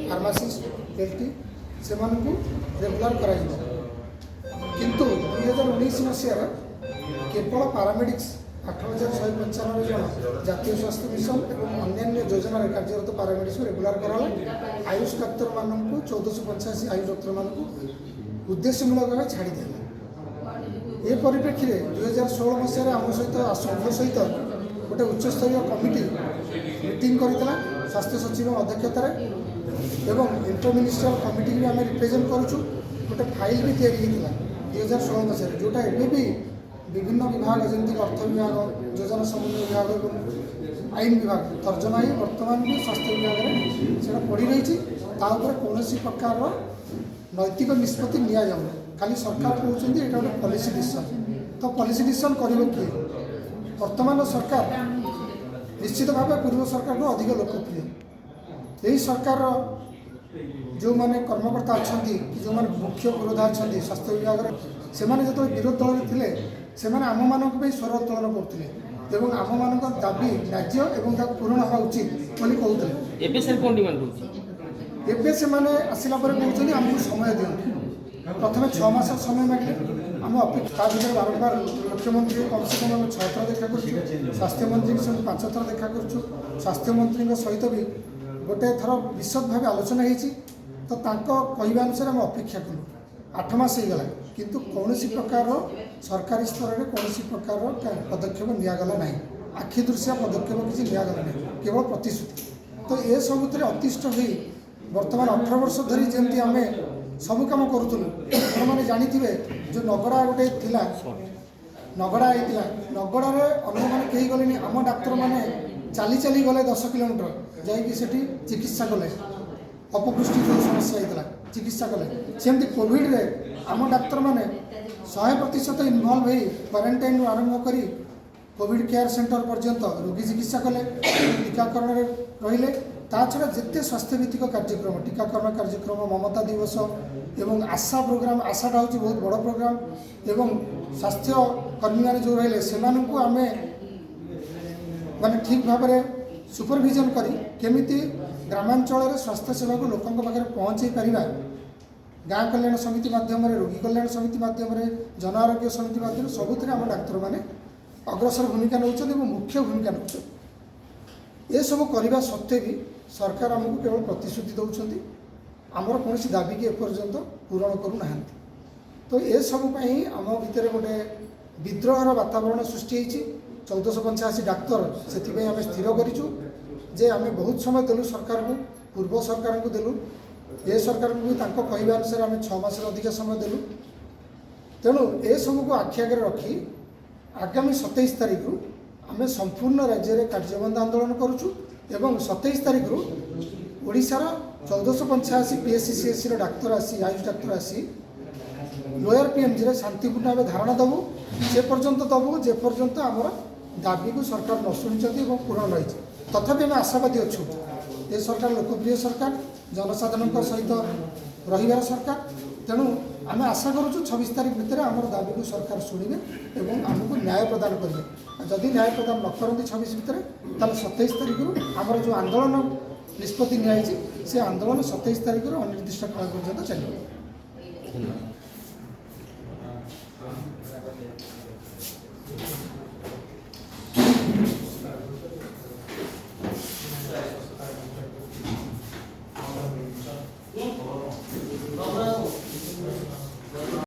Pharmacist LT से regular कर किंतु 2019 मसीह केवल पारामेडिक्स 8195 जन जातीय स्वास्थ्य मिशन और अन्य योजना कार्यरत पारामेडिक्स को रेगुलर कराला। आयुष डाक्तर मानक 1485 आयुष डाक्तर मानक उद्देश्यमूलक भाव छाड़ी दिला। ये परिप्रेक्षी में 2016 मसीह आम सहित संघ सहित गोटे उच्चस्तरीय कमिटी मीटिंग करता स्वास्थ्य सचिव अध्यक्षतार एवं इंटर मिनिस्ट्रियल कमिटी भी आम रिप्रेजेंट करूँ। गोटे फाइल भी तैयारी 2016 मसीह जोटा एवं भी विभिन्न विभाग जमीक अर्थ विभाग योजना समन्वय विभाग और आईन विभाग तर्जमा ही बर्तमान भी स्वास्थ्य विभाग में से पड़ रही कौन प्रकार नैतिक निष्पत्ति नि खाली सरकार कहते यहाँ गोटे पॉलिसी डिसीजन। तो पॉलिसी डिसीजन कर किए वर्तमान सरकार निश्चित भाव पूर्व सरकार को अधिक लोकप्रिय यही सरकार जो माने कर्मकर्ता अच्छा कि जो माने मुख्य विरोधा अच्छा स्वास्थ्य विभाग से जो विरोध दल थे से आम मानक स्वर उत्तोलन करते आम मान दाबी राज्य और पूरण हवा उचित कहते एवं से आसला कहते आमको समय दिखाँ प्रथम 6 मास समय मागे आम अपेक्षा भर बारंबार मुख्यमंत्री कम से कम 6 थर देखा कर स्वास्थ्य मंत्री के 5 थर देखा कर स्वास्थ्य मंत्री सहित भी गोटे थर विशद भाव आलोचना होती तो कहवा अनुसार आम अपेक्षा कलु 8 मास होगा किंतु कौन प्रकार सरकारी स्तर में कौन प्रकार पदक्षेप निगला ना आखि दृश्य पदक्षेप किसी निगला ना केवल प्रतिश्रुति। तो ये सबुत अतिष्ठ हो बर्तमान 18 वर्ष धरी जमी आम सब कम करूँ मैंने जानी जो नगड़ा गोटे थिला नगड़ा होता नगड़ा अन्य मैंने कहीं गले आम डाक्तर मैंने चली चली गले 10 किलोमीटर जाकि चिकित्सा कले अपपुष्टि जो समस्या होता चिकित्सा कले सेमती कोविड रे आम डाक्तर मैंने 100% इनवल्व हो क्वारंटाइन आरंभ कर कोविड केयर सेंटर पर्यंत रोगी चिकित्सा कले टीकाकरण रहिले छड़ा जिते स्वास्थ्यभित्तिक कार्यक्रम टीकाकरण कार्यक्रम ममता दिवस एवं आशा प्रोग्राम आशाटा हूँ बहुत बड़ प्रोग्राम एवं स्वास्थ्य कर्मी मैंने जो रहे से आम माने ठीक भाव में सुपरविजन करी केमिति ग्रामांचल स्वास्थ्य सेवा को लोकों पाखे पहुँचे पारिबा गाँ कल्याण समिति माध्यम रोगी कल्याण समिति माध्यम जन आरोग्य समिति माध्यम सबुथ आम डाक्तर मैंने अग्रसर भूमिका नौ मुख्य भूमिका नौ ये सब करने सत्वे भी सरकार आमको केवल प्रतिश्रुति दौरान आमर कौन दाबी की एपर्यंत पूरण करूना। तो ये सबूपाई आम भितर गोटे विद्रोहर वातावरण सृष्टि 1485 डाक्तर से आम स्थिर करूँ जे आम बहुत समय देलु सरकार को पूर्व सरकार को देलु ये सरकार को भी कहवा अनुसार आम 6 मास अधिक समय देलु। तेणु ये सब को आखि आगे रखी आगामी 27 तारीख रु आम संपूर्ण राज्य में कार्यबंद आंदोलन करुचु एवं 27 तारीख रु ओडिशार 1485 पीएचसीसीएस डाक्तर आसी आयुष डाक्तर आसी लोअर पीएमजी रे शांतिपूर्ण भाव धारणा दबु से पर्यंत दबु जे पर्यंत आमर दाबी को सरकार न शुणी पूरण रही। तथापि आम आशावादी अच्छु ये सरकार लोकप्रिय सरकार जनसाधारण सहित रहीबार सरकार तेणु आम आशा करुँ 26 तारीख भितर आम दाबी को सरकार शुणे और आमको न्याय प्रदान करेंगे। जदि न्याय प्रदान न करती 26 भितर ताल 27 तारीख रु आमर जो आंदोलन निष्पत्ति नि से आंदोलन 27 तारीख रु अनिर्दिष्ट काल पर्यंत चलिए।